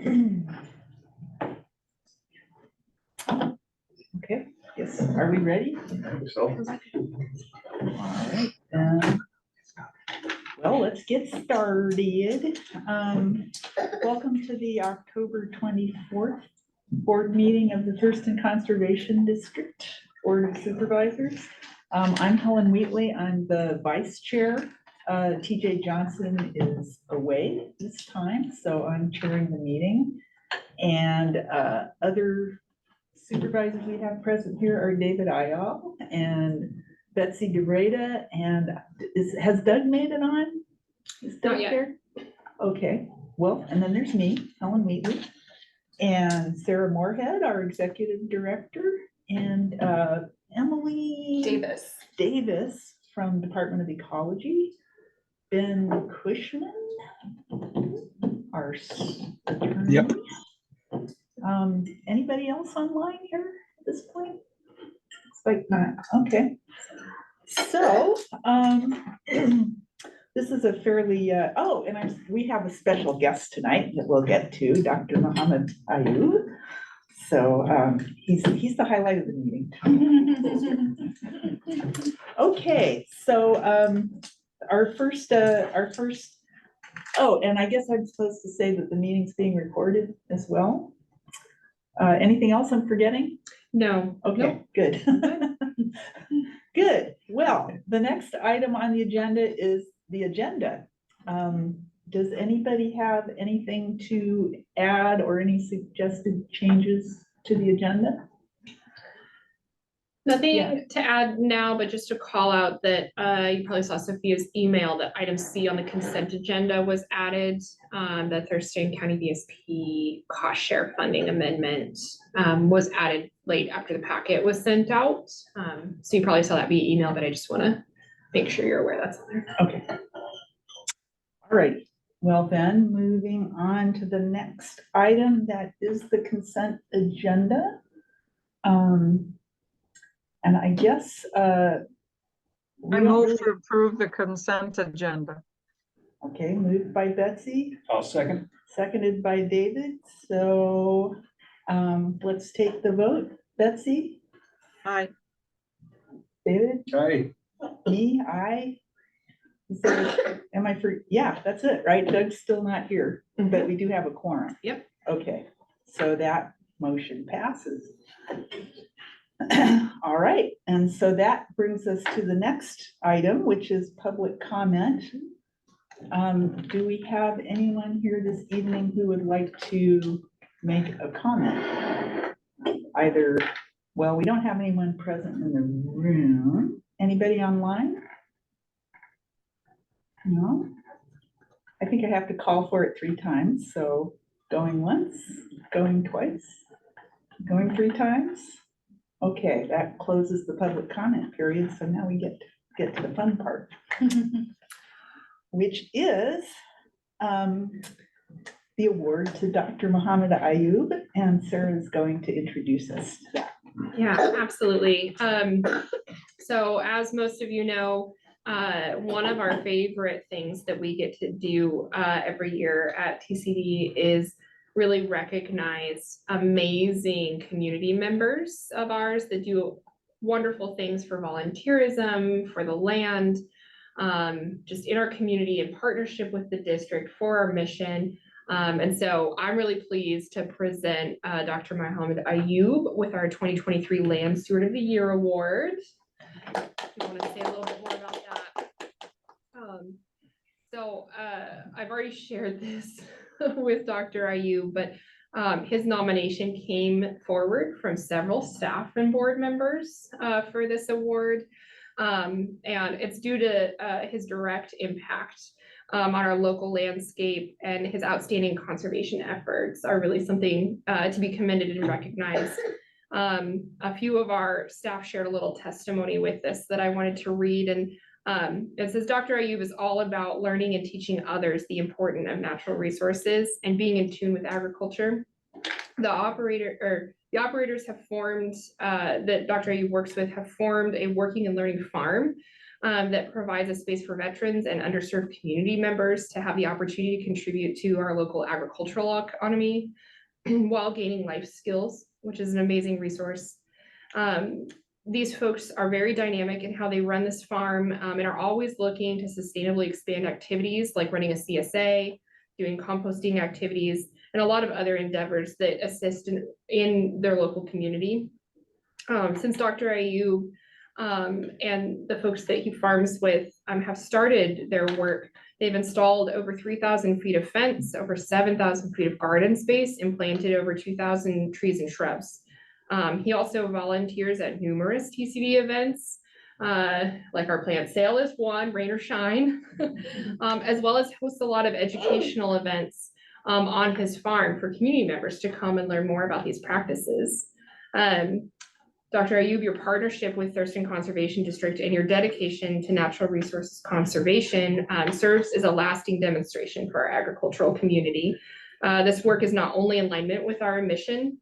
Okay, yes, are we ready? So, All right, well, let's get started. Welcome to the October 24th board meeting of the Thurston Conservation District Board of Supervisors. I'm Helen Wheatley. I'm the vice chair. TJ Johnson is away this time, so I'm chairing the meeting. And other supervisors we have present here are David Ayal and Betsy DeBreda. And has Doug made it on? Is Doug there? Okay, well, and then there's me, Helen Wheatley, and Sarah Moorhead, our executive director, and Emily Davis from Department of Ecology, Ben Cushman, our attorney. Yep. Anybody else online here at this point? It's like not, okay. So, this is a fairly, and we have a special guest tonight that we'll get to, Dr. Muhammad Ayub. So he's the highlight of the meeting. Okay, so our first, oh, and I guess I'm supposed to say that the meeting's being recorded as well. Anything else I'm forgetting? No. Okay, nope. Good. Good. Well, the next item on the agenda is the agenda. Does anybody have anything to add or any suggested changes to the agenda? Nothing to add now, but just to call out that you probably saw Sophia's email that item C on the consent agenda was added. The Thurston County VSP cost share funding amendment was added late after the packet was sent out. So you probably saw that via email, but I just want to make sure you're aware that's on there. Okay. All right. Well, then moving on to the next item, that is the consent agenda. And I guess I move to approve the consent agenda. Okay, moved by Betsy, I'll second. seconded by David. So let's take the vote. Betsy? Aye. David? Aye. Me? Aye. Am I for? Yeah, that's it, right? Doug's still not here, but we do have a quorum. Yep. Okay, so that motion passes. All right, and so that brings us to the next item, which is public comment. Do we have anyone here this evening who would like to make a comment? Either, well, we don't have anyone present in the room. Anybody online? No? I think I have to call for it 3 times, so going once, going twice, going 3 times. Okay, that closes the public comment period, so now we get to the fun part, which is the award to Dr. Muhammad Ayub, and Sarah is going to introduce us to that. Yeah, absolutely. So as most of you know, one of our favorite things that we get to do every year at TCD is really recognize amazing community members of ours that do wonderful things for volunteerism, for the land, just in our community in partnership with the district for our mission. And so I'm really pleased to present Dr. Muhammad Ayub with our 2023 Land Steward of the Year Award. If you want to say a little bit more about that. I've already shared this with Dr. Ayub, but his nomination came forward from several staff and board members for this award. And it's due to his direct impact on our local landscape, and his outstanding conservation efforts are really something to be commended and recognized. A few of our staff shared a little testimony with this that I wanted to read, and it says, Dr. Ayub is all about learning and teaching others the importance of natural resources and being in tune with agriculture. The operators have formed, that Dr. Ayub works with, have formed a working and learning farm that provides a space for veterans and underserved community members to have the opportunity to contribute to our local agricultural economy while gaining life skills, which is an amazing resource. These folks are very dynamic in how they run this farm and are always looking to sustainably expand activities like running a CSA, doing composting activities, and a lot of other endeavors that assist in their local community. Since Dr. Ayub and the folks that he farms with have started their work, they've installed over 3,000 feet of fence, over 7,000 feet of garden space, and planted over 2,000 trees and shrubs. He also volunteers at numerous TCD events, like our plant sale is one, rain or shine, as well as hosts a lot of educational events on his farm for community members to come and learn more about these practices. Dr. Ayub, your partnership with Thurston Conservation District and your dedication to natural resources conservation serves as a lasting demonstration for our agricultural community. This work is not only in alignment with our mission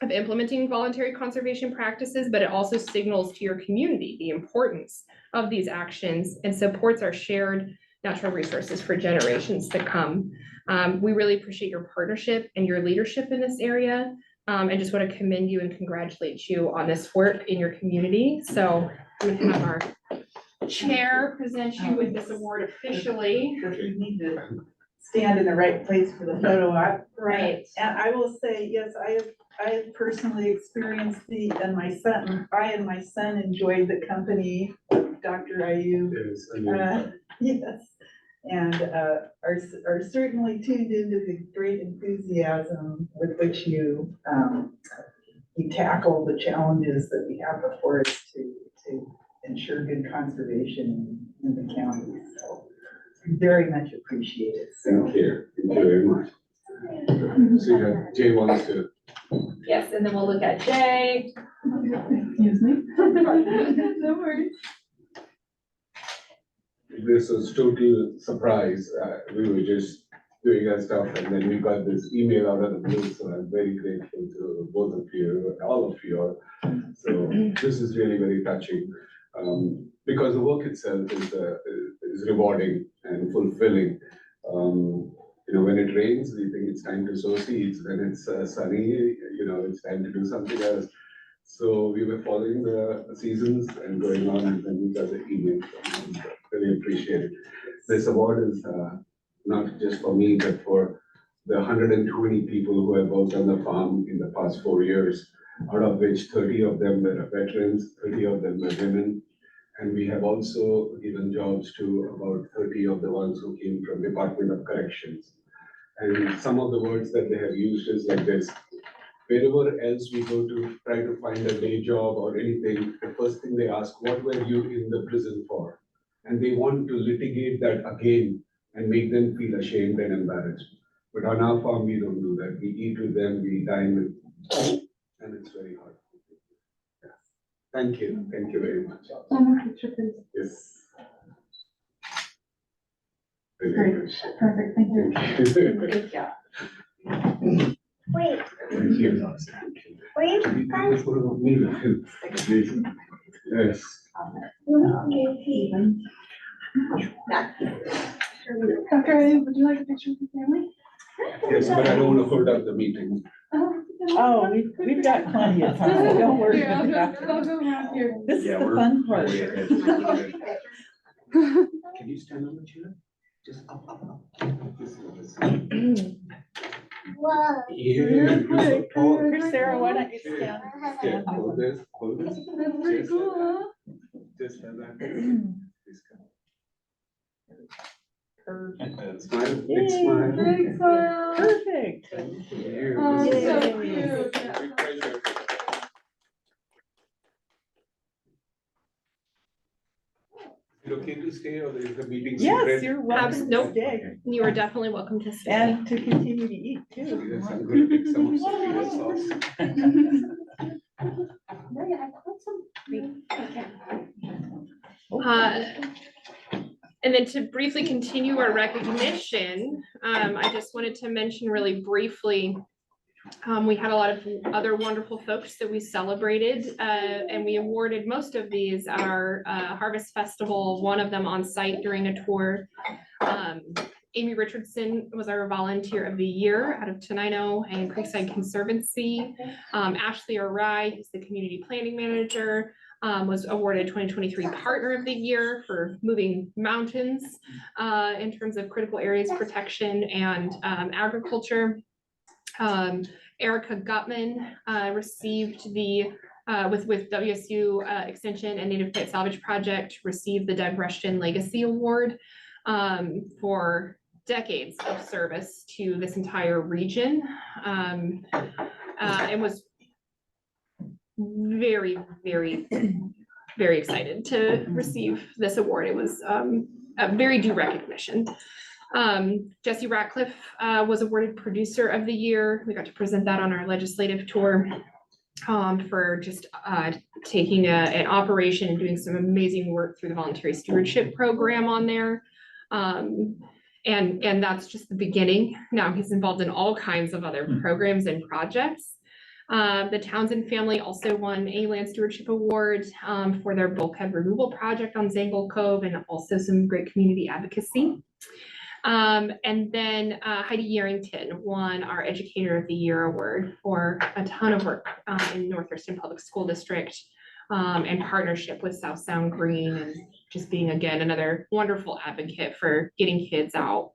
of implementing voluntary conservation practices, but it also signals to your community the importance of these actions and supports our shared natural resources for generations to come. We really appreciate your partnership and your leadership in this area. I just want to commend you and congratulate you on this work in your community. So I'm going to have our chair present you with this award officially. You need to stand in the right place for the photo op. Right. And I will say, yes, I have personally experienced I and my son enjoyed the company of Dr. Ayub. Yes, and are certainly tuned into the great enthusiasm with which you tackle the challenges that we have before us to ensure good conservation in the county. So very much appreciated. So. Thank you very much. So Jay wants to. Yes, and then we'll look at Jay. Excuse me. No worries. This was total surprise. We were just doing our stuff and then we got this email out of the blue. So I'm very grateful to both of you, all of you. So this is really very touching because the work itself is rewarding and fulfilling. When it rains, we think it's time to sow seeds. When it's sunny, it's time to do something else. So we were following the seasons and going on, and then we got the email. Really appreciate it. This award is not just for me, but for the 120 people who have worked on the farm in the past 4 years, out of which 30 of them were veterans, 30 of them were women. And we have also given jobs to about 30 of the ones who came from Department of Corrections. And some of the words that they have used is like this: wherever else we go to try to find a day job or anything, the first thing they ask, what were you in the prison for? And they want to litigate that again and make them feel ashamed and embarrassed. But on our farm, we don't do that. We eat with them, we dine with them, and it's very hard. Yeah. Thank you very much. Yes. Great. Perfect, thank you. Good job. Wait, Thank you. were you guys? Yes. Dr. Ayub, would you like a picture with your family? Yes, but I don't want to hold up the meeting. Oh, we've got plenty of time, don't worry Here, I'll about go around here. This is Yeah, the we're fun part. way ahead. Can you stand on the chair? Just up. Whoa. Yeah. Good. Here, Sarah, why don't you stand? Yeah, hold this. That's pretty cool, huh? Just like that. Please come. Perfect. Smile, big Yay. smile. Big smile. Perfect. Thank you. Oh, This is so a cute. big pleasure. Is it okay to stay or is the meeting Yes, secret? you're welcome to Nope. stay You are definitely welcome to stay. and to continue to eat too. Yes, I'm going to take some of Sophia's sauce. I put some. And then to briefly continue our recognition, I just wanted to mention really briefly We had a lot of other wonderful folks that we celebrated, and we awarded most of these at our Harvest Festival, one of them on site during a tour. Amy Richardson was our Volunteer of the Year out of Tenino and Creekside Conservancy. Ashley Arai, who's the Community Planning Manager, was awarded 2023 Partner of the Year for moving mountains in terms of critical areas protection and agriculture. Erica Gutman received the with WSU Extension and Native Plant Salvage Project, received the Doug Rushton Legacy Award for decades of service to this entire region, and was very, very, very excited to receive this award. It was a very due recognition. Jesse Ratcliffe was awarded Producer of the Year. We got to present that on our legislative tour for just taking an operation and doing some amazing work through the Voluntary Stewardship Program on there. And that's just the beginning. Now he's involved in all kinds of other programs and projects. The Townsend family also won a Land Stewardship Award for their bulkhead removal project on Zangle Cove, and also some great community advocacy. And then Heidi Yarrington won our Educator of the Year Award for a ton of work in North Thurston Public School District in partnership with South Sound Green, and just being, again, another wonderful advocate for getting kids out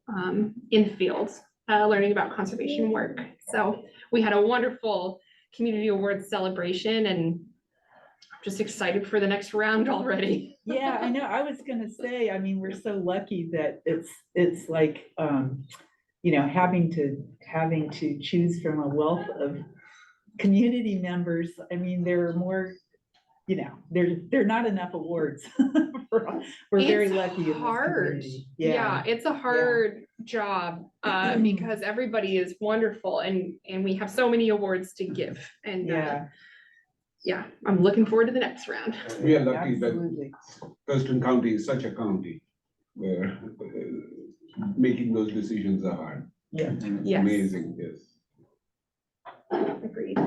in the fields, learning about conservation work. So we had a wonderful community awards celebration, and I'm just excited for the next round already. Yeah, I know. I was gonna say, I mean, we're so lucky that it's like, you know, having to choose from a wealth of community members. I mean, there are more, you know, there are not enough awards. We're very lucky in this community. Yeah, it's a hard job because everybody is wonderful, and we have so many awards to give. And yeah, I'm looking forward to the next round. We are lucky that Absolutely. Thurston County is such a county where making those decisions are hard. Yeah. It's Yes. amazing, yes. Agreed.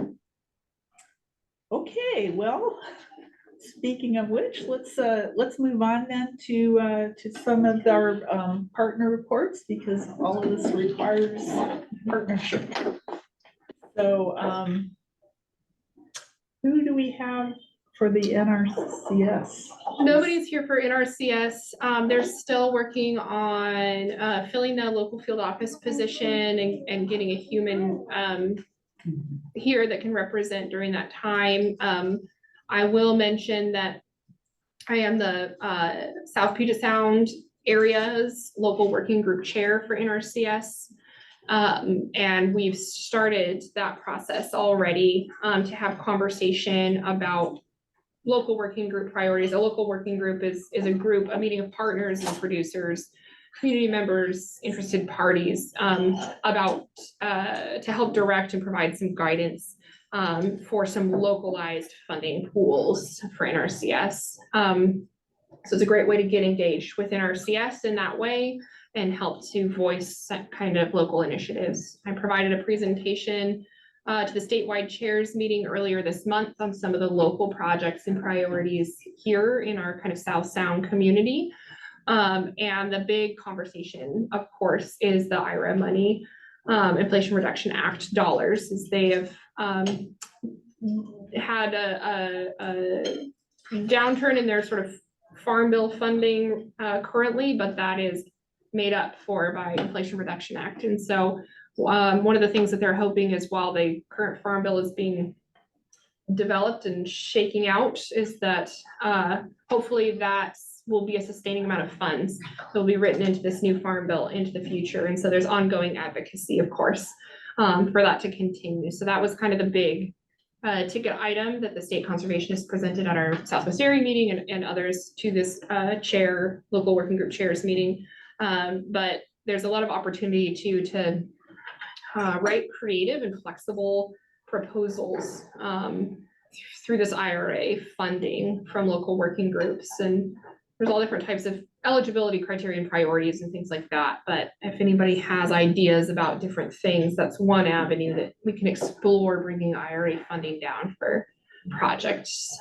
Okay, well, speaking of which, let's move on then to some of our partner reports, because all of this requires partnership. So who do we have for the NRCS? Nobody's here for NRCS. They're still working on filling the local field office position and getting a human here that can represent during that time. I will mention that I am the South Puget Sound area's local working group chair for NRCS. And we've started that process already to have conversation about local working group priorities. A local working group is a meeting of partners and producers, community members, interested parties about to help direct and provide some guidance for some localized funding pools for NRCS. So it's a great way to get engaged with NRCS in that way and help to voice kind of local initiatives. I provided a presentation to the statewide chairs meeting earlier this month on some of the local projects and priorities here in our kind of South Sound community. And the big conversation, of course, is the IRA money, Inflation Reduction Act dollars, as they have had a downturn in their sort of farm bill funding currently, but that is made up for by Inflation Reduction Act. And so one of the things that they're hoping is, while the current farm bill is being developed and shaking out, is that hopefully that will be a sustaining amount of funds that will be written into this new farm bill into the future. And so there's ongoing advocacy, of course, for that to continue. So that was kind of the big ticket item that the state conservationist presented at our Southwest area meeting and others to this local working group chairs meeting. But there's a lot of opportunity to write creative and flexible proposals through this IRA funding from local working groups. And there's all different types of eligibility criteria and priorities and things like that. But if anybody has ideas about different things, that's one avenue that we can explore bringing IRA funding down for projects.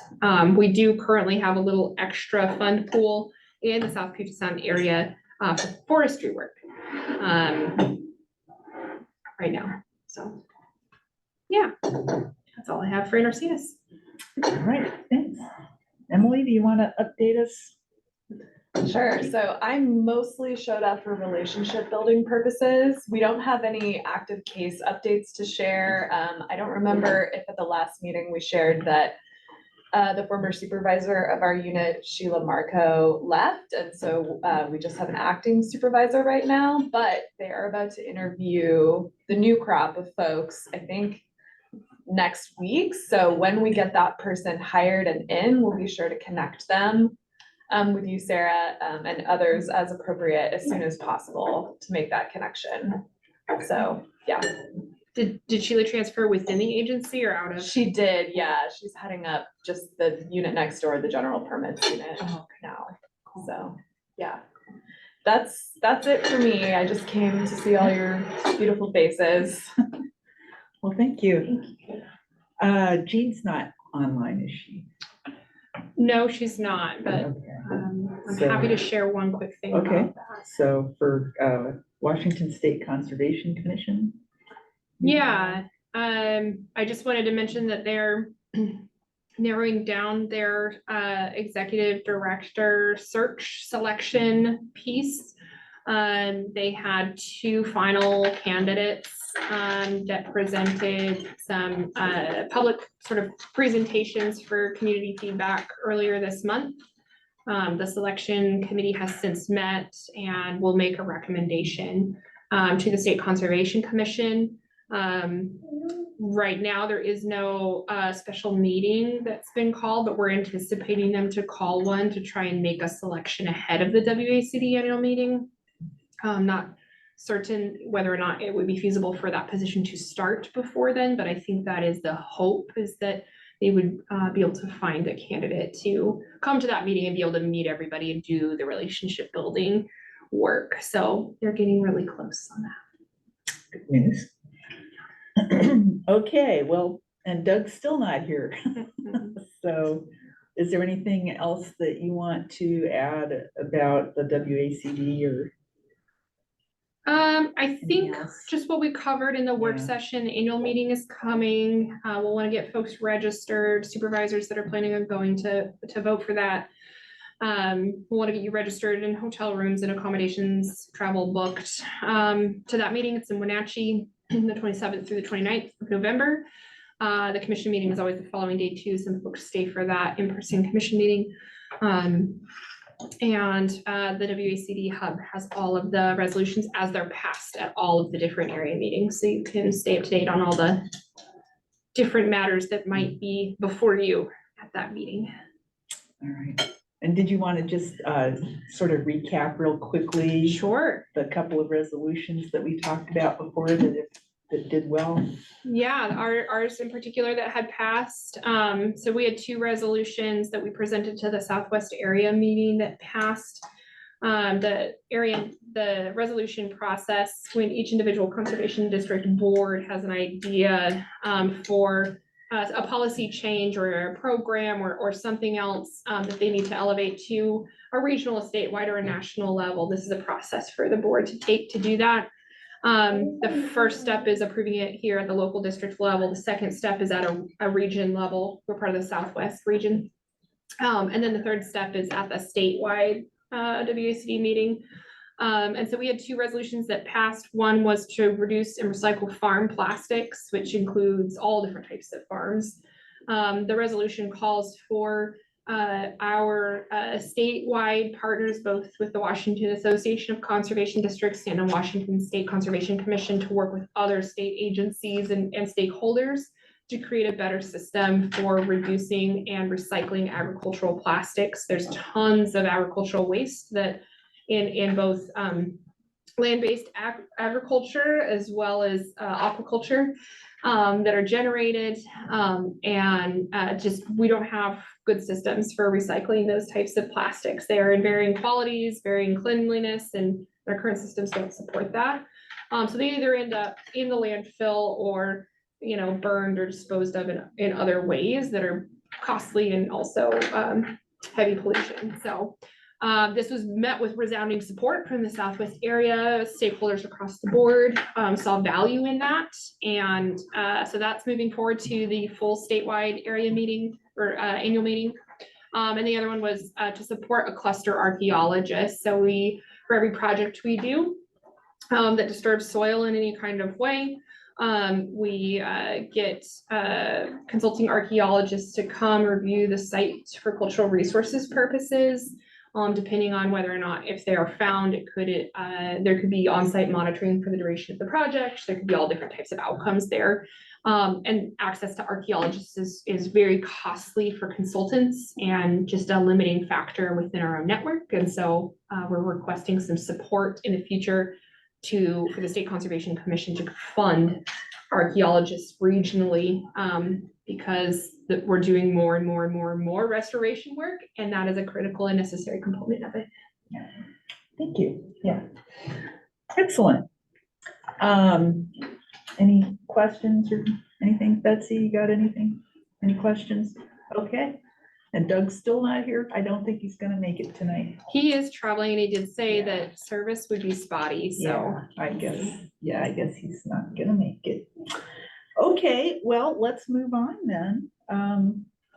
We do currently have a little extra fund pool in the South Puget Sound area for forestry work right now. So, yeah, that's all I have for NRCS. All right, thanks. Emily, do you want to update us? Sure. So I mostly showed up for relationship building purposes. We don't have any active case updates to share. I don't remember if at the last meeting we shared that the former supervisor of our unit, Sheila Marco, left. And so we just have an acting supervisor right now, but they are about to interview the new crop of folks, I think, next week. So when we get that person hired and in, we'll be sure to connect them with you, Sarah, and others as appropriate as soon as possible to make that connection. So, yeah. Did Sheila transfer within the agency or out of? She did, yeah. She's heading up just the unit next door, the general permits unit now. So, yeah. That's it for me. I just came to see all your beautiful faces. Well, thank you. Jean's not online, is she? No, she's not, but Okay. I'm So- happy to share one quick thing Okay. about that. So for Washington State Conservation Commission? Yeah, I just wanted to mention that they're narrowing down their executive director search selection piece. They had 2 final candidates that presented some public sort of presentations for community feedback earlier this month. The selection committee has since met and will make a recommendation to the State Conservation Commission. Right now, there is no special meeting that's been called, but we're anticipating them to call one to try and make a selection ahead of the WACD annual meeting. Not certain whether or not it would be feasible for that position to start before then, but I think that is the hope, is that they would be able to find a candidate to come to that meeting and be able to meet everybody and do the relationship building work. So they're getting really close on that. Good news. Okay, well, and Doug's still not here. So is there anything else that you want to add about the WACD or? I think else? just what we covered in the work Yeah. session, annual meeting is coming. We'll want to get folks registered, supervisors that are planning on going to vote for that. We'll want to get you registered in hotel rooms and accommodations, travel booked. To that meeting, it's in Wenatchee, the 27th through the 29th of November. The commission meeting is always the following day too. Some folks stay for that in-person commission meeting. And the WACD hub has all of the resolutions as they're passed at all of the different area meetings. So you can stay up to date on all the different matters that might be before you at that meeting. All right. And did you want to just sort of recap real quickly? Sure. The couple of resolutions that we talked about before that did well? Yeah, ours in particular that had passed. So we had 2 resolutions that we presented to the Southwest area meeting that passed. The resolution process, when each individual conservation district board has an idea for a policy change or a program or something else that they need to elevate to a regional, a statewide, or a national level. This is a process for the board to take to do that. The first step is approving it here at the local district level. The second step is at a region level. We're part of the Southwest region. And then the third step is at the statewide WACD meeting. And so we had 2 resolutions that passed. One was to reduce and recycle farm plastics, which includes all different types of farms. The resolution calls for our statewide partners, both with the Washington Association of Conservation Districts and the Washington State Conservation Commission, to work with other state agencies and stakeholders to create a better system for reducing and recycling agricultural plastics. There's tons of agricultural waste that in both land-based agriculture as well as aquaculture that are generated. And just, we don't have good systems for recycling those types of plastics. They are in varying qualities, varying cleanliness, and our current systems don't support that. So they either end up in the landfill or, you know, burned or disposed of in other ways that are costly and also heavy pollution. So this was met with resounding support from the Southwest area. Stakeholders across the board saw value in that. And so that's moving forward to the full statewide area meeting or annual meeting. And the other one was to support a cluster archaeologist. So for every project we do that disturbs soil in any kind of way, we get consulting archaeologists to come review the site for cultural resources purposes. Depending on whether or not, if they are found, there could be on-site monitoring for the duration of the project. There could be all different types of outcomes there. And access to archaeologists is very costly for consultants and just a limiting factor within our own network. And so we're requesting some support in the future for the State Conservation Commission to fund archaeologists regionally, because we're doing more and more and more and more restoration work, and that is a critical and necessary component of it. Yeah. Thank you. Yeah. Excellent. Any questions or anything? Betsy, you got anything? Any questions? Okay. And Doug's still not here. I don't think he's gonna make it tonight. He is traveling, and he did say Yeah. that service would be spotty, so. Yeah, I guess he's not gonna make it. Okay, well, let's move on then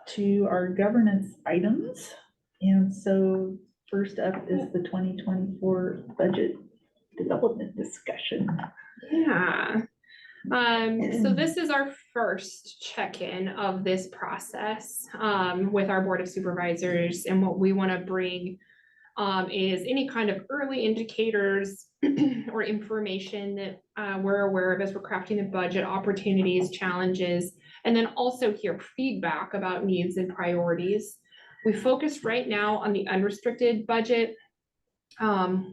to our governance items. And so first up is the 2024 budget development discussion. Yeah. So this is our first check-in of this process with our Board of Supervisors, and what we want to bring is any kind of early indicators or information that we're aware of as we're crafting the budget, opportunities, challenges, and then also hear feedback about needs and priorities. We focus right now on the unrestricted budget,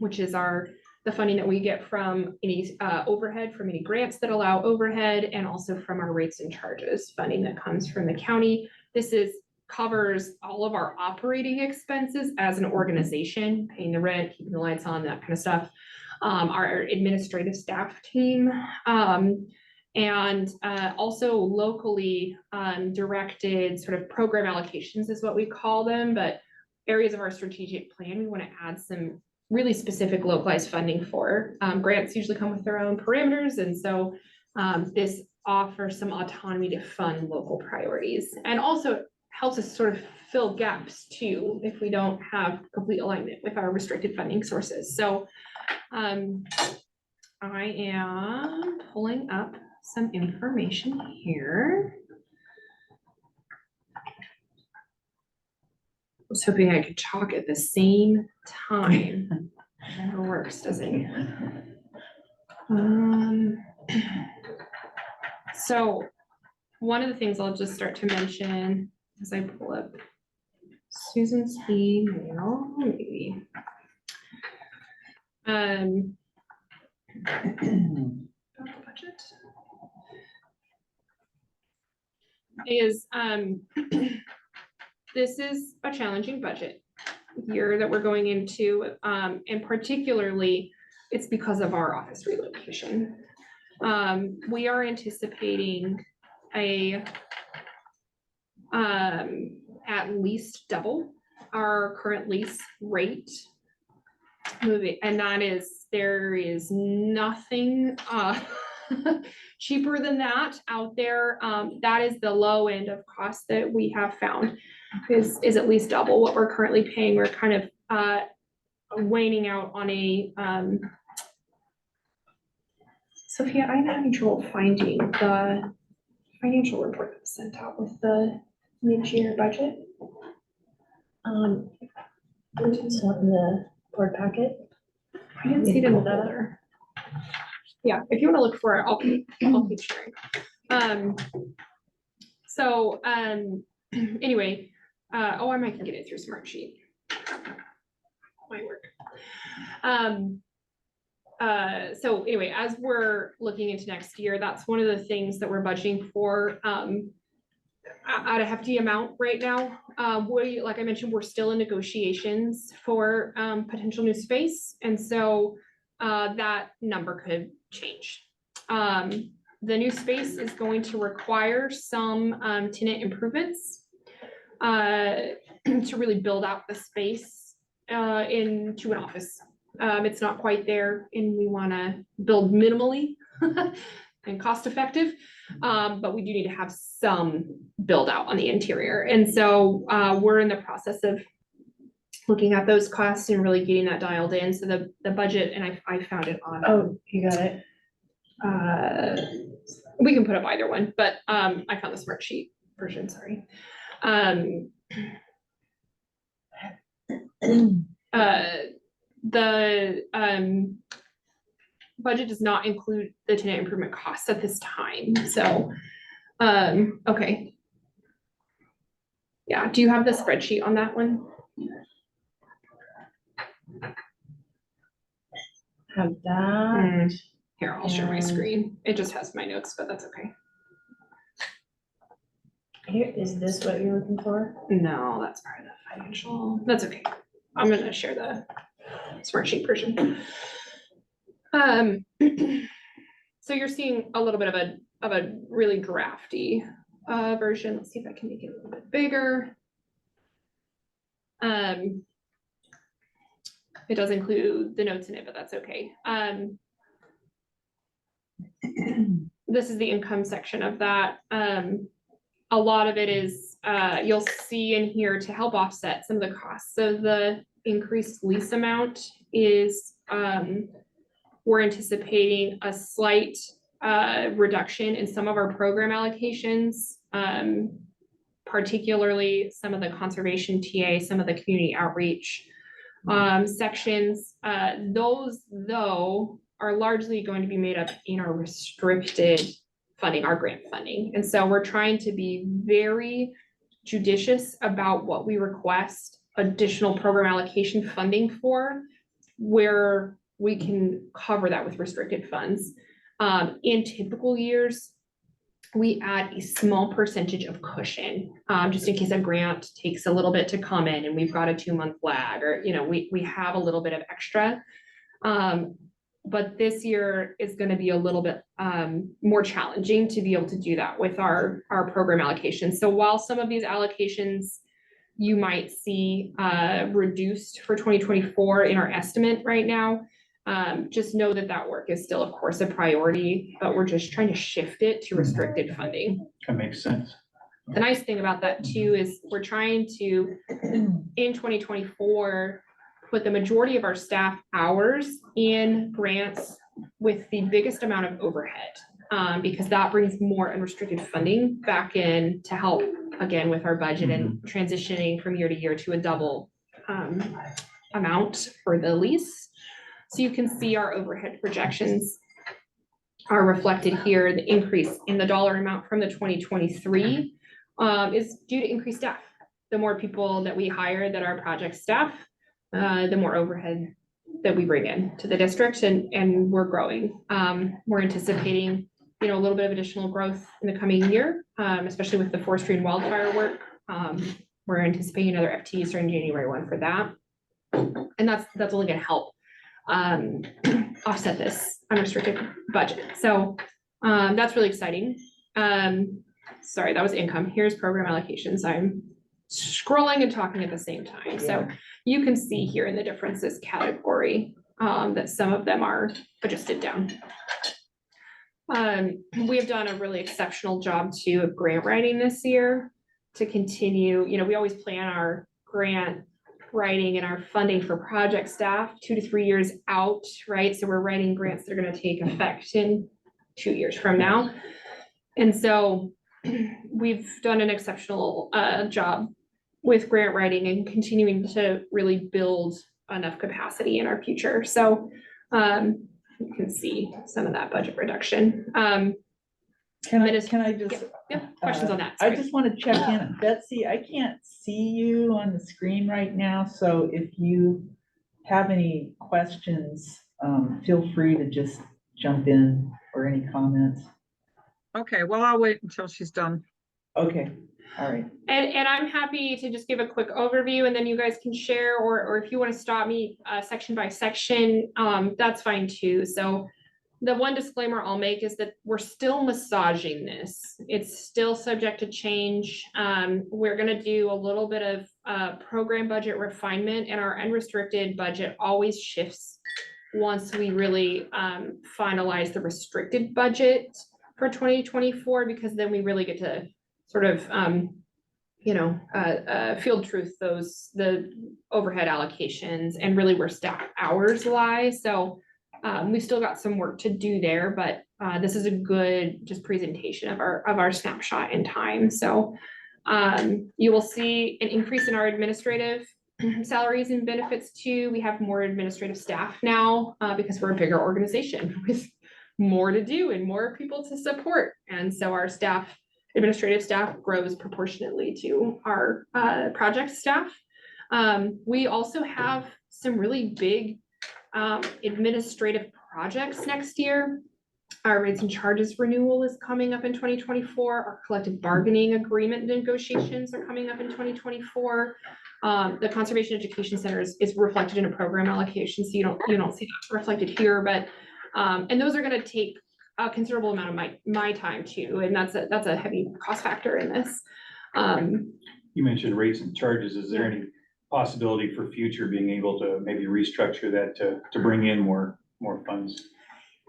which is the funding that we get from any overhead, from any grants that allow overhead, and also from our rates and charges funding that comes from the county. This covers all of our operating expenses as an organization, paying the rent, keeping the lights on, that kind of stuff. Our administrative staff team, and also locally directed sort of program allocations is what we call them, but areas of our strategic plan we want to add some really specific localized funding for. Grants usually come with their own parameters, and so this offers some autonomy to fund local priorities, and also helps us sort of fill gaps too if we don't have complete alignment with our restricted funding sources. So I am pulling up some information here. I was hoping I could talk at the same time. Never works, does it? So one of the things I'll just start to mention as I pull up Susan's email, maybe. Budget is this is a challenging budget year that we're going into, and particularly it's because of our office relocation. We are anticipating at least double our current lease rate moving, and there is nothing cheaper than that out there. That is the low end of cost that we have found is at least double what we're currently paying. We're kind of waning out on a Sophia, I'm having trouble finding the financial report that was sent out with the mid-year budget. It's not in the board packet. I didn't see it in the folder. Yeah, if you want to look for it, I'll keep sharing. Anyway, I might get it through Smartsheet. Might work. So anyway, as we're looking into next year, that's one of the things that we're budgeting for, at a hefty amount right now. Like I mentioned, we're still in negotiations for, potential new space, and so, that number could change. The new space is going to require some, tenant improvements, to really build out the space, into an office. It's not quite there, and we wanna build minimally and cost effective. But we do need to have some build out on the interior. And so, we're in the process of looking at those costs and really getting that dialed in. So the budget, and I found it on, Oh, you got it. we can put up either one, but, I found the Smartsheet version, sorry. The budget does not include the tenant improvement costs at this time, so, okay. Yeah, do you have the spreadsheet on that one? Have that. Here, I'll share my And- screen. It just has my notes, but that's okay. Here, is this what you're looking for? No, that's part of the financial, that's okay. I'm gonna share the Smartsheet version. So you're seeing a little bit of a really drafty version. Let's see if I can make it a little bit bigger. It does include the notes in it, but that's okay. This is the income section of that. A lot of it is, you'll see in here to help offset some of the costs. So the increased lease amount is, we're anticipating a slight reduction in some of our program allocations, particularly some of the conservation TA, some of the community outreach sections. Those, though, are largely going to be made up in our restricted funding, our grant funding. And so we're trying to be very judicious about what we request additional program allocation funding for, where we can cover that with restricted funds. In typical years, we add a small percentage of cushion, just in case a grant takes a little bit to come in and we've got a 2-month lag, or, you know, we have a little bit of extra. But this year is gonna be a little bit more challenging to be able to do that with our program allocations. So while some of these allocations you might see reduced for 2024 in our estimate right now, just know that that work is still, of course, a priority, but we're just trying to shift it to restricted funding. That makes sense. The nice thing about that too is we're trying to, in 2024, put the majority of our staff hours in grants with the biggest amount of overhead, because that brings more unrestricted funding back in to help, again, with our budget and transitioning from year to year to a double amount for the lease. So you can see our overhead projections are reflected here. The increase in the dollar amount from the 2023 is due to increased staff. The more people that we hire that are project staff, the more overhead that we bring in to the district, and we're growing. We're anticipating, you know, a little bit of additional growth in the coming year, especially with the forestry and wildfire work. We're anticipating another FTE starting January 1 for that. And that's only gonna help offset this unrestricted budget. So that's really exciting. Sorry, that was income. Here's program allocations. I'm scrolling and talking at the same time. So you can see here in the differences category that some of them are adjusted down. We have done a really exceptional job too of grant writing this year to continue. You know, we always plan our grant writing and our funding for project staff 2 to 3 years out, right? So we're writing grants that are going to take effect in 2 years from now. And so we've done an exceptional job with grant writing and continuing to really build enough capacity in our future. So you can see some of that budget reduction. Can I just? Yeah, questions on that? I Sorry. just want to check in. Betsy, I can't see you on the screen right now, so if you have any questions, feel free to just jump in for any comments. Okay, well, I'll wait until she's done. Okay, all right. And I'm happy to just give a quick overview and then you guys can share, or if you want to stop me section by section, that's fine too. So the one disclaimer I'll make is that we're still massaging this. It's still subject to change. We're gonna do a little bit of program budget refinement, and our unrestricted budget always shifts once we really finalize the restricted budget for 2024, because then we really get to sort of field truth the overhead allocations and really where staff hours lie. So we've still got some work to do there, but this is a good just presentation of our snapshot in time. So you will see an increase in our administrative salaries and benefits too. We have more administrative staff now because we're a bigger organization with more to do and more people to support. And so our administrative staff grows proportionately to our project staff. We also have some really big administrative projects next year. Our rates and charges renewal is coming up in 2024. Our collective bargaining agreement negotiations are coming up in 2024. The Conservation Education Center is reflected in a program allocation, so you don't see that reflected here, but and those are going to take a considerable amount of my time too, and that's a heavy cost factor in this. You mentioned rates and charges. Is there any possibility for future being able to maybe restructure that to bring in more funds?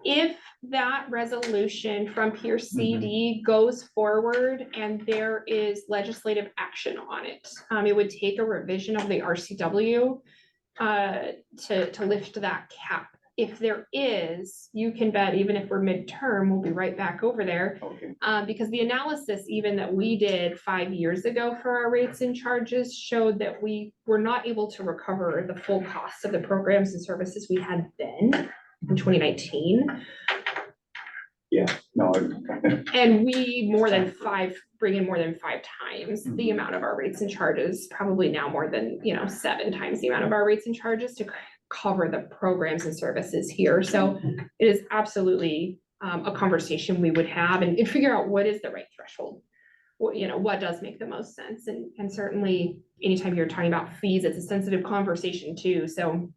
If that resolution from TCD goes forward and there is legislative action on it, it would take a revision of the RCW to lift that cap. If there is, you can bet even if we're midterm, we'll be right back over there. Okay. Because the analysis even that we did 5 years ago for our rates and charges showed that we were not able to recover the full cost of the programs and services we had then in 2019. Yeah, no. And we bring in more than 5 times the amount of our rates and charges, probably now more than 7 times the amount of our rates and charges to cover the programs and services here. So it is absolutely a conversation we would have and figure out what is the right threshold. What does make the most sense, and certainly anytime you're talking about fees, it's a sensitive conversation too. So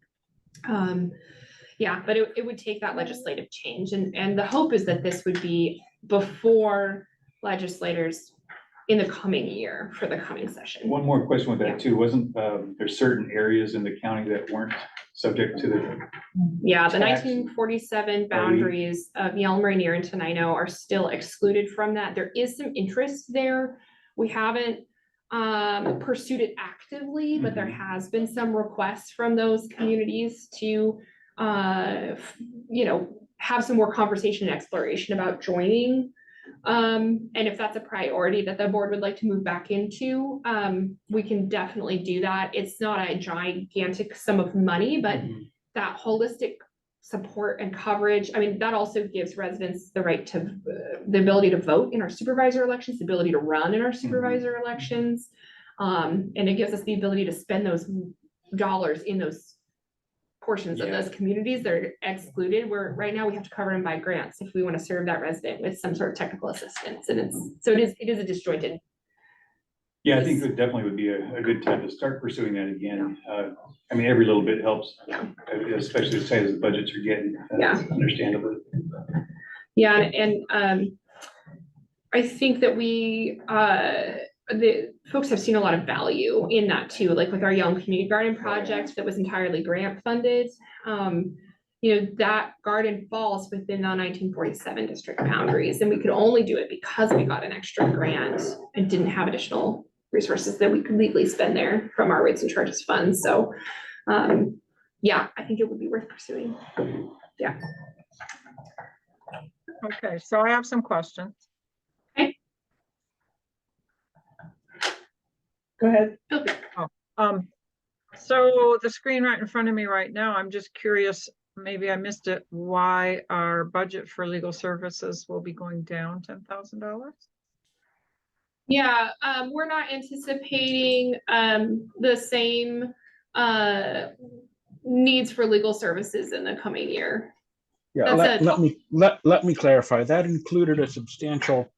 yeah, but it would take that legislative change, and the hope is that this would be before legislators in the coming year for the coming session. One more question with that too. Wasn't there certain areas in the county that weren't subject to the? Yeah, the tax? 1947 boundaries of Yelm, Rainier, and Tenino are still excluded from that. There is some interest there. We haven't pursued it actively, but there has been some requests from those communities to have some more conversation and exploration about joining. And if that's a priority that the board would like to move back into, we can definitely do that. It's not a gigantic sum of money, but that holistic support and coverage, that also gives residents the right to, the ability to vote in our supervisor elections, the ability to run in our supervisor elections. And it gives us the ability to spend those dollars in those portions of those communities that are excluded, where right now we have to cover them by grants if we want to serve that resident with some sort of technical assistance. And it is a disjointed. Yeah, I think it definitely would be a good time to start pursuing that again. Every little bit helps, especially as tight as the budgets are getting, understandably. Yeah, and I think that the folks have seen a lot of value in that too, like with our Young Community Garden project that was entirely grant funded. That garden falls within the 1947 district boundaries, and we could only do it because we got an extra grant and didn't have additional resources that we could legally spend there from our rates and charges funds. So I think it would be worth pursuing. Yeah. Okay, so I have some questions. Go ahead. So the screen right in front of me right now, I'm just curious, maybe I missed it, why our budget for legal services will be going down $10,000? Yeah, we're not anticipating the same needs for legal services in the coming year. Yeah, That's let me clarify. That included a substantial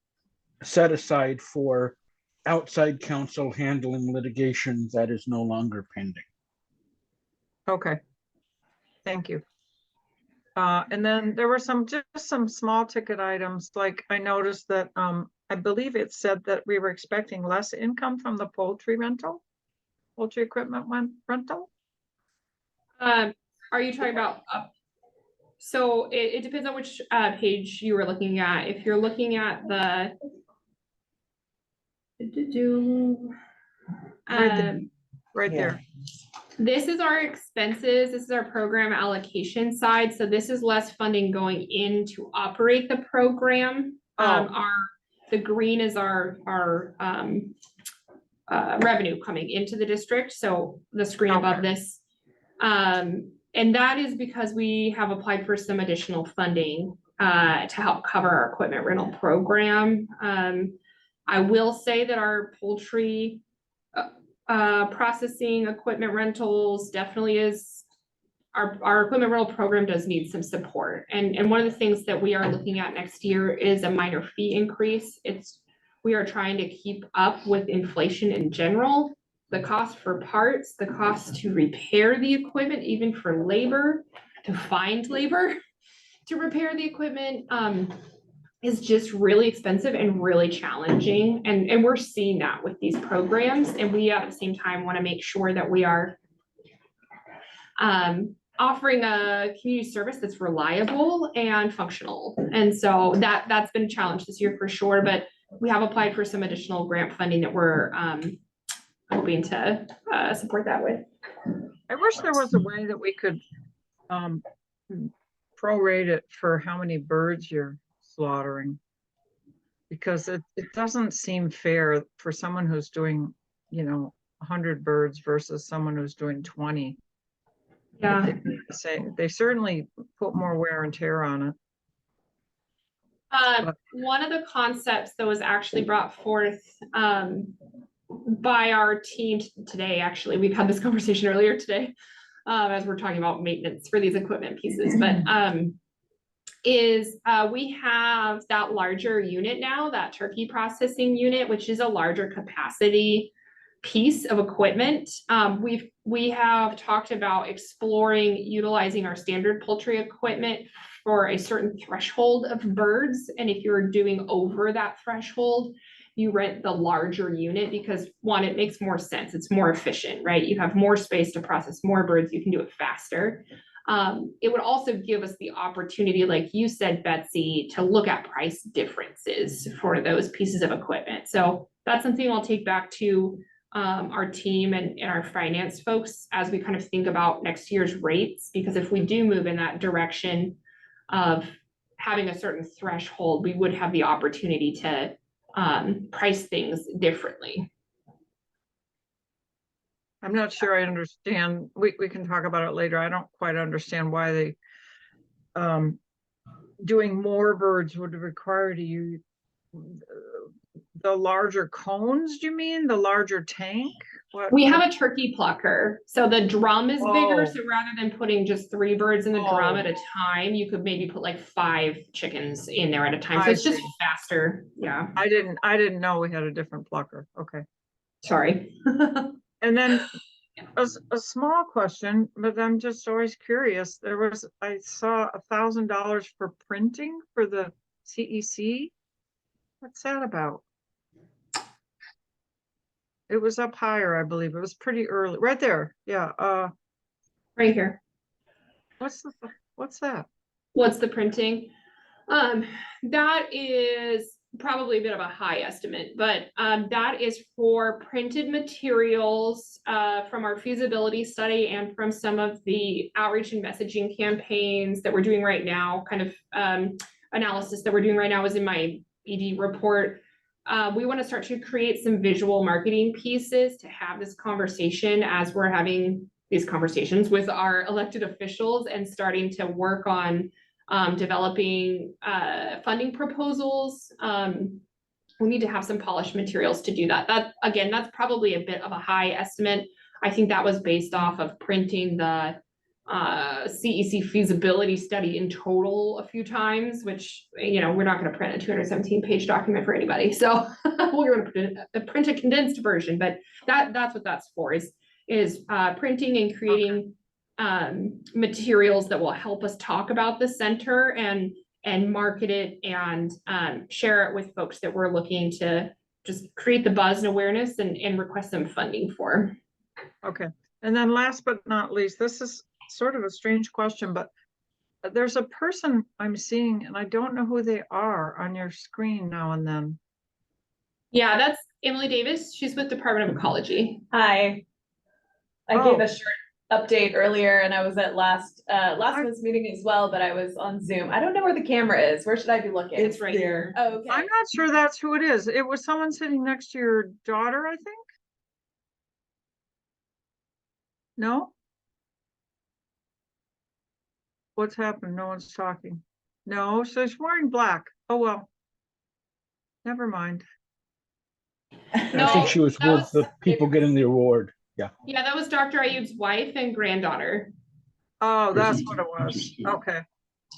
set aside for outside counsel handling litigation that is no longer pending. Okay. Thank you. And then there were just some small ticket items, like I noticed that, I believe it said that we were expecting less income from the poultry equipment rental. Are you talking about, so it depends on which page you were looking at. If you're looking at the Right there. Right Yeah. there. this is our expenses, this is our program allocation side, so this is less funding going in to operate the program. The green is our revenue coming into the district, so the screen above this. And that is because we have applied for some additional funding to help cover our equipment rental program. I will say that our poultry processing equipment rentals definitely is, our equipment rental program does need some support. And one of the things that we are looking at next year is a minor fee increase. We are trying to keep up with inflation in general, the cost for parts, the cost to repair the equipment, even for labor, to find labor to repair the equipment, is just really expensive and really challenging. And we're seeing that with these programs. And we at the same time want to make sure that we are offering a community service that's reliable and functional. And so that's been a challenge this year for sure, but we have applied for some additional grant funding that we're hoping to support that with. I wish there was a way that we could prorate it for how many birds you're slaughtering. Because it doesn't seem fair for someone who's doing, 100 birds versus someone who's doing 20. Yeah. They certainly put more wear and tear on it. One of the concepts that was actually brought forth by our team today, actually, we've had this conversation earlier today, as we're talking about maintenance for these equipment pieces, but we have that larger unit now, that turkey processing unit, which is a larger capacity piece of equipment. We have talked about exploring utilizing our standard poultry equipment for a certain threshold of birds. And if you're doing over that threshold, you rent the larger unit because one, it makes more sense. It's more efficient, right? You have more space to process more birds. You can do it faster. It would also give us the opportunity, like you said, Betsy, to look at price differences for those pieces of equipment. So that's something I'll take back to our team and our finance folks as we kind of think about next year's rates, because if we do move in that direction of having a certain threshold, we would have the opportunity to price things differently. I'm not sure I understand. We can talk about it later. I don't quite understand why they doing more birds would require to use the larger cones. Do you mean the larger tank? We have a turkey plucker, so the drum is bigger. Oh. So rather than putting just 3 birds in the drum at a time, you could maybe put like 5 chickens in there at a time. So I it's just see. faster. Yeah. I didn't know we had a different plucker. Okay. Sorry. And then a small question, but I'm just always curious. I saw $1,000 for printing for the CEC. What's that about? It was up higher, I believe. It was pretty early, right there. Yeah. Right here. What's that? What's the printing? That is probably a bit of a high estimate, but that is for printed materials from our feasibility study and from some of the outreach and messaging campaigns that we're doing right now, kind of analysis that we're doing right now is in my ED report. We want to start to create some visual marketing pieces to have this conversation as we're having these conversations with our elected officials and starting to work on developing funding proposals. We need to have some polished materials to do that. That's probably a bit of a high estimate. I think that was based off of printing the CEC feasibility study in total a few times, which, we're not gonna print a 217-page document for anybody, so we're gonna print a condensed version, but that's what that's for, is printing and creating materials that will help us talk about the center and market it and share it with folks that we're looking to just create the buzz and awareness and request some funding for. Okay, and then last but not least, this is sort of a strange question, but there's a person I'm seeing and I don't know who they are on your screen now and then. Yeah, that's Emily Davis. She's with Department of Ecology. Hi. I Oh. gave a short update earlier and I was at last month's meeting as well, but I was on Zoom. I don't know where the camera is. Where should I be looking? It's right there. Oh, okay. I'm not sure that's who it is. It was someone sitting next to your daughter, I think. No? What's happened? No one's talking. No, so she's wearing black. Oh, well. Never mind. I No, think she was that with the people getting the award. Yeah. Yeah, that was Dr. Ayub's wife and granddaughter. Oh, that's what it was. Okay.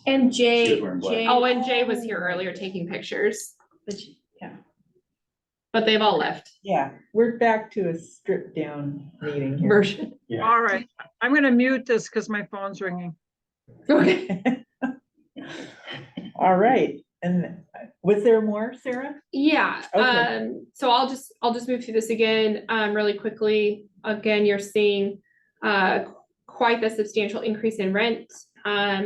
And She was Jay, wearing black. Jay. Oh, and Jay was here earlier taking pictures, Yeah. but they've all left. Yeah, we're back to a stripped down meeting here. Version. Yeah. All right. I'm gonna mute this because my phone's ringing. Okay. All right, and was there more, Sarah? Yeah, Okay. so I'll just move through this again, really quickly. Again, you're seeing, quite the substantial increase in rent,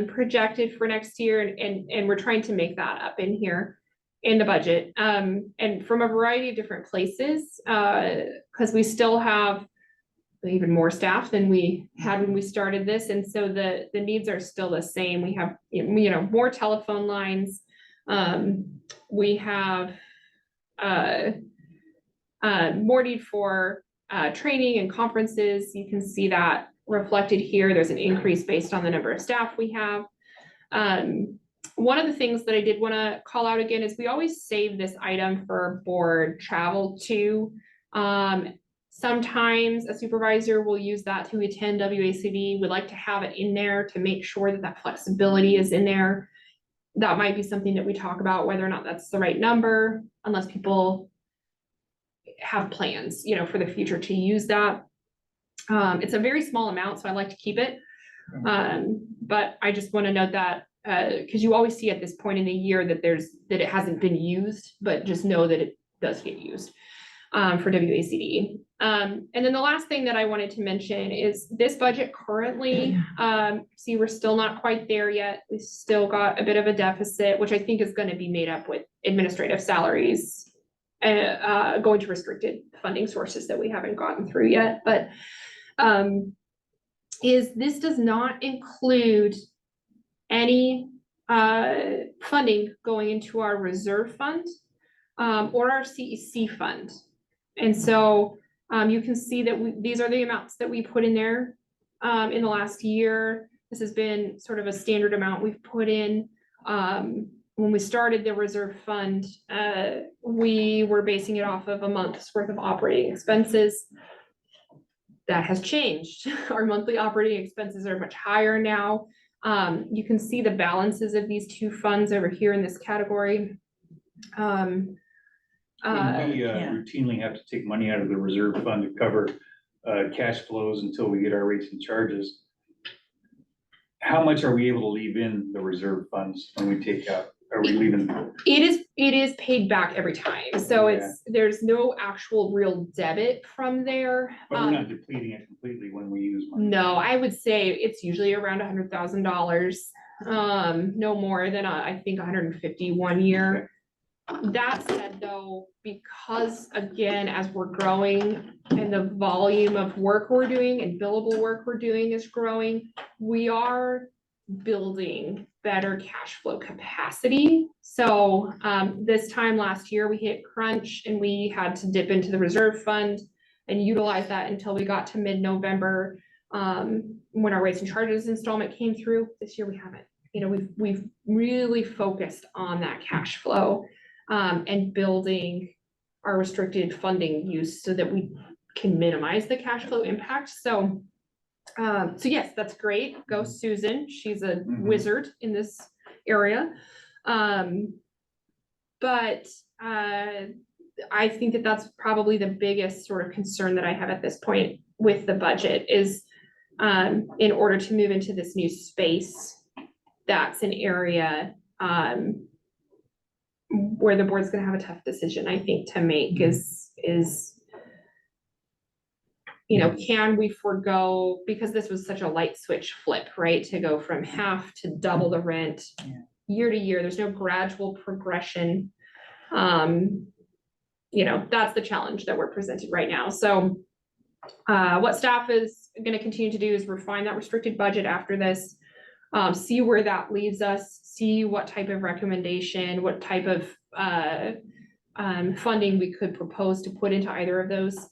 projected for next year, and we're trying to make that up in here in the budget, and from a variety of different places, because we still have even more staff than we had when we started this, and so the needs are still the same. We have, more telephone lines. We have more need for training and conferences. You can see that reflected here. There's an increase based on the number of staff we have. One of the things that I did want to call out again is we always save this item for board travel too. Sometimes a supervisor will use that to attend WACD. We'd like to have it in there to make sure that that flexibility is in there. That might be something that we talk about, whether or not that's the right number, unless people have plans, for the future to use that. It's a very small amount, so I like to keep it. But I just want to note that, because you always see at this point in the year that it hasn't been used, but just know that it does get used for WACD. And then the last thing that I wanted to mention is this budget currently, see, we're still not quite there yet. We still got a bit of a deficit, which I think is going to be made up with administrative salaries, going to restricted funding sources that we haven't gotten through yet. But this does not include any funding going into our reserve fund or our CEC fund. And so you can see that these are the amounts that we put in there in the last year. This has been sort of a standard amount we've put in. When we started the reserve fund, we were basing it off of a month's worth of operating expenses. That has changed. Our monthly operating expenses are much higher now. You can see the balances of these two funds over here in this category. We routinely have to take money out of the reserve fund to cover cash flows until we get our rates and charges. How much are we able to leave in the reserve funds when we take out? Are we leaving? It is paid back every time. So there's no actual real debit from there. But we're not depleting it completely when we use money. No, I would say it's usually around $100,000. No more than I think 150 one year. That said, though, because again, as we're growing and the volume of work we're doing and billable work we're doing is growing, we are building better cash flow capacity. So this time last year, we hit crunch and we had to dip into the reserve fund and utilize that until we got to mid-November when our rates and charges installment came through. This year we haven't. We've really focused on that cash flow. And building our restricted funding use so that we can minimize the cash flow impact. So So yes, that's great. Go Susan. She's a Mhm. wizard in this area. But I think that that's probably the biggest sort of concern that I have at this point with the budget is in order to move into this new space, that's an area where the board's gonna have a tough decision, I think, to make is can we forego, because this was such a light switch flip, right? To go from half to double the rent year to year, there's no gradual progression. That's the challenge that we're presented right now. So what staff is gonna continue to do is refine that restricted budget after this. See where that leaves us, see what type of recommendation, what type of funding we could propose to put into either of those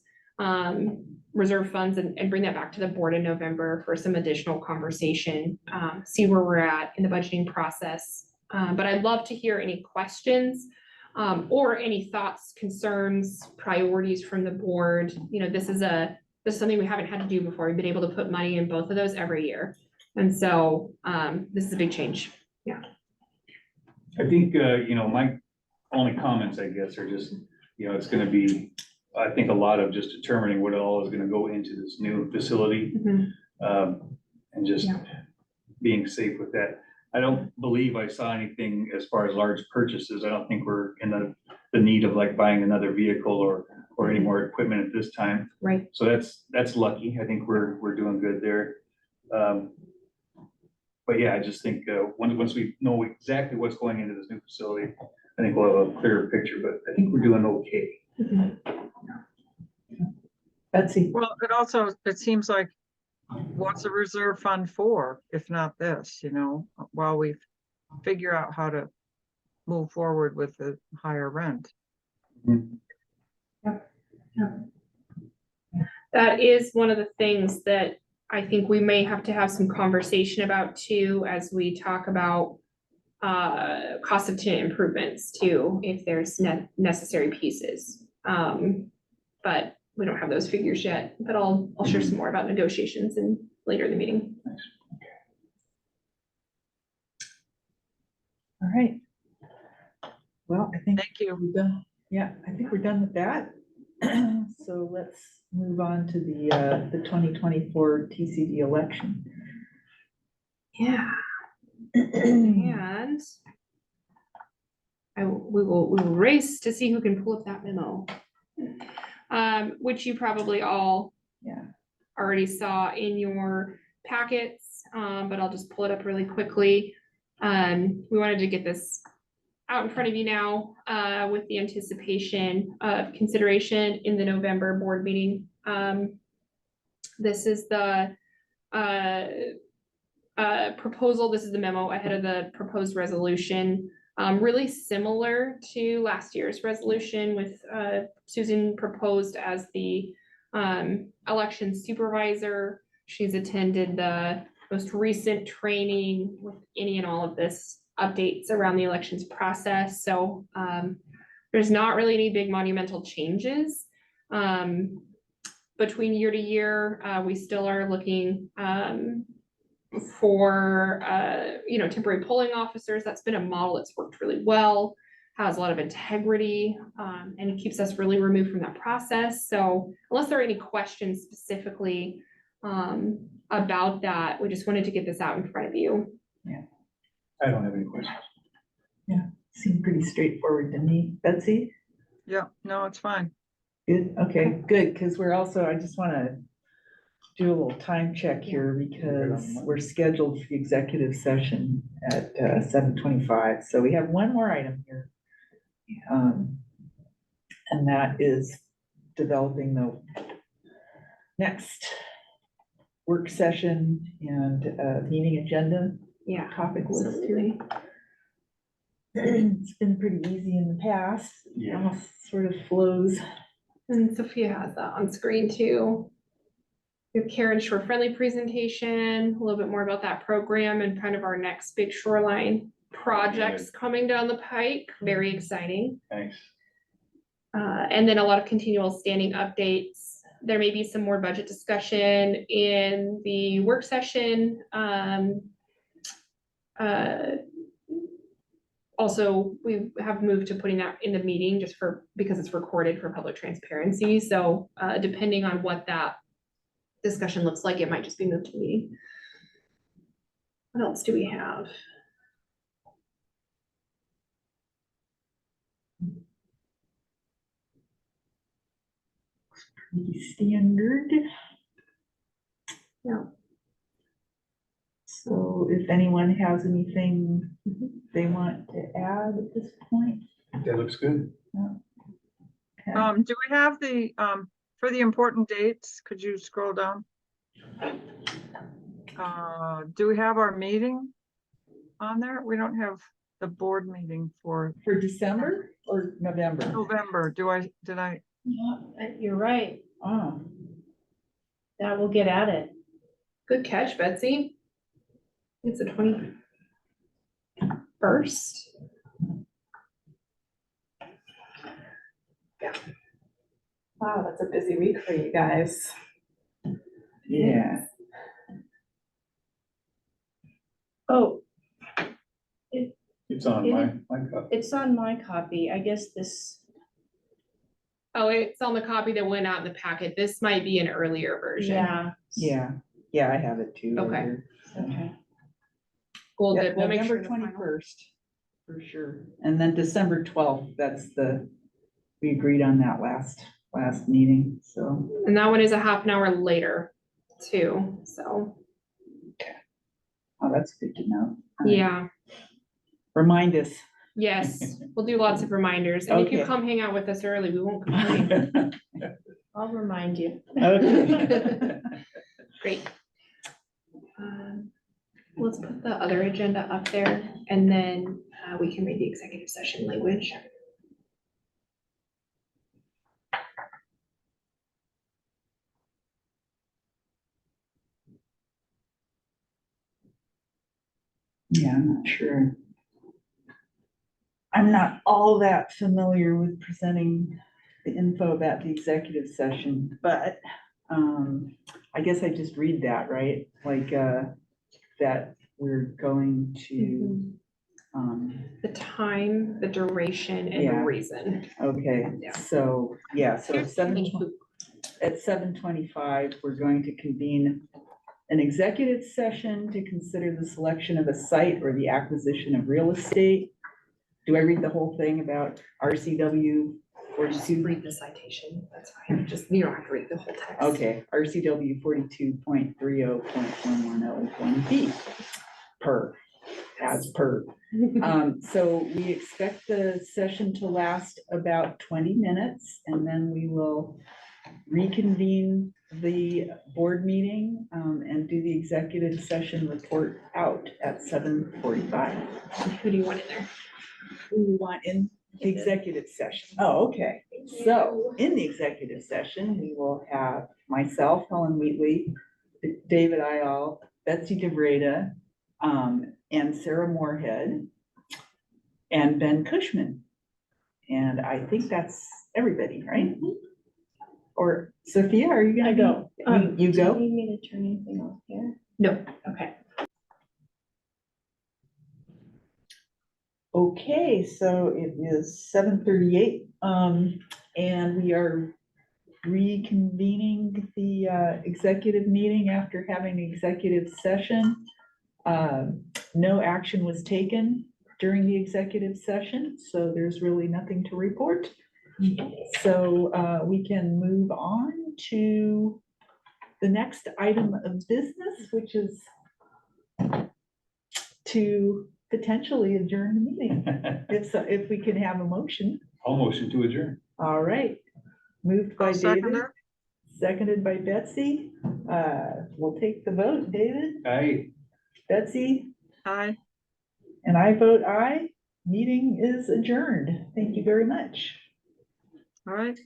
reserve funds and bring that back to the board in November for some additional conversation, see where we're at in the budgeting process. But I'd love to hear any questions or any thoughts, concerns, priorities from the board. This is something we haven't had to do before. We've been able to put money in both of those every year. And so this is a big change. I think, my only comments, I guess, are just, it's gonna be, I think, a lot of just determining what all is gonna go into this new facility. And just being safe with that. I don't believe I saw anything as far as large purchases. I don't think we're in the need of like buying another vehicle or any more equipment at this time. Right. So that's lucky. I think we're doing good there. But yeah, I just think once we know exactly what's going into this new facility, I think we'll have a clearer picture, but I think we're doing okay. Betsy. Well, it seems like, what's a reserve fund for, if not this, while we figure out how to move forward with the higher rent. That is one of the things that I think we may have to have some conversation about too, as we talk about cost of tenant improvements too, if there's necessary pieces. But we don't have those figures yet, but I'll share some more about negotiations and later in the meeting. All right. Well, I think Thank you. we're done. Yeah, I think we're done with that. So let's move on to the 2024 TCD election. Yeah. And we will race to see who can pull up that memo. Which you probably all already saw in your packets, but I'll just pull it up really quickly. We wanted to get this out in front of you now with the anticipation of consideration in the November board meeting. This is the proposal. This is the memo ahead of the proposed resolution. Really similar to last year's resolution with Susan proposed as the election supervisor. She's attended the most recent training with any and all of this updates around the elections process. So there's not really any big monumental changes. Between year to year, we still are looking for temporary polling officers. That's been a model that's worked really well, has a lot of integrity, and it keeps us really removed from that process. So unless there are any questions specifically about that, we just wanted to get this out in front of you. I don't have any questions. Yeah, seemed pretty straightforward to me. Betsy? Yeah, no, it's fine. Good, okay, good, because I just want to do a little time check here because we're scheduled for the executive session at 7:25. So we have one more item here. And that is developing the next work session and meeting agenda. Yeah, Topic list absolutely. here. It's been pretty easy in the past. It almost sort of flows. And Sophia has that on screen too. We have Karen's shore-friendly presentation, a little bit more about that program and kind of our next big shoreline projects coming down the pike. Very exciting. Thanks. And then a lot of continual standing updates there may be some more budget discussion in the work session. Also, we have moved to putting that in the meeting just because it's recorded for public transparency. So depending on what that discussion looks like, it might just be moved to the meeting. What else do we have? Pretty standard. Yeah. So if anyone has anything they want to add at this point. That looks good. Okay. Do we have the, for the important dates, could you scroll down? Do we have our meeting on there? We don't have the board meeting for For December or November? November. Did I? Yeah, you're right. Oh, That will get at it. Good catch, Betsy. It's the 21st. Wow, that's a busy week for you guys. yeah. Oh, It's on my copy. it's on my copy. I guess this, Oh, it's on the copy that went out in the packet. This might be an earlier version. yeah. Yeah, I have it too. Okay. later, so. Okay. Well, Yeah, good. We'll make sure November the final- 21st, for sure. And then December 12th, we agreed on that last meeting, so. And that one is a half an hour later too, so, Oh, that's good to know. All right. yeah, Remind us. yes, we'll do lots of reminders. And if you Okay. come hang out with us early, we won't complain. I'll remind you. Okay. Great. Let's put the other agenda up there and then we can read the executive session language. Yeah, I'm not sure. I'm not all that familiar with presenting the info about the executive session, but I guess I just read that, right? Like, that we're going to, The time, the duration and the Yeah. reason. okay, Yeah. so, yeah, so at 7:25, we're going to convene an executive session to consider the selection of a site or the acquisition of real estate. Do I read the whole thing about RCW Just 42? read the citation, that's fine. Just, you don't have to read the whole text. Okay, RCW 42.30.110.1B as per. So we expect the session to last about 20 minutes and then we will reconvene the board meeting and do the executive session report out at 7:45. Who do you want in there? Who we want in the executive session? Oh, okay. So in the executive session, we will have myself, Helen Wheatley, David Iall, Betsy DeVreda, and Sarah Moorhead, and Ben Cushman. And I think that's everybody, right? Or Sophia, are you gonna I go. You Do you go? need me to turn anything off here? No. Okay. Okay, so it is 7:38, and we are reconvening the executive meeting after having the executive session. No action was taken during the executive session, so there's really nothing to report. So we can move on to the next item of business, which is to potentially adjourn the meeting. If we can have a motion. I'll motion to adjourn. All right. Moved by I'll second David, it. seconded by Betsy. We'll take the vote. David, Aye. Betsy, Aye. and I vote aye. Meeting is adjourned. Thank you very much. All right.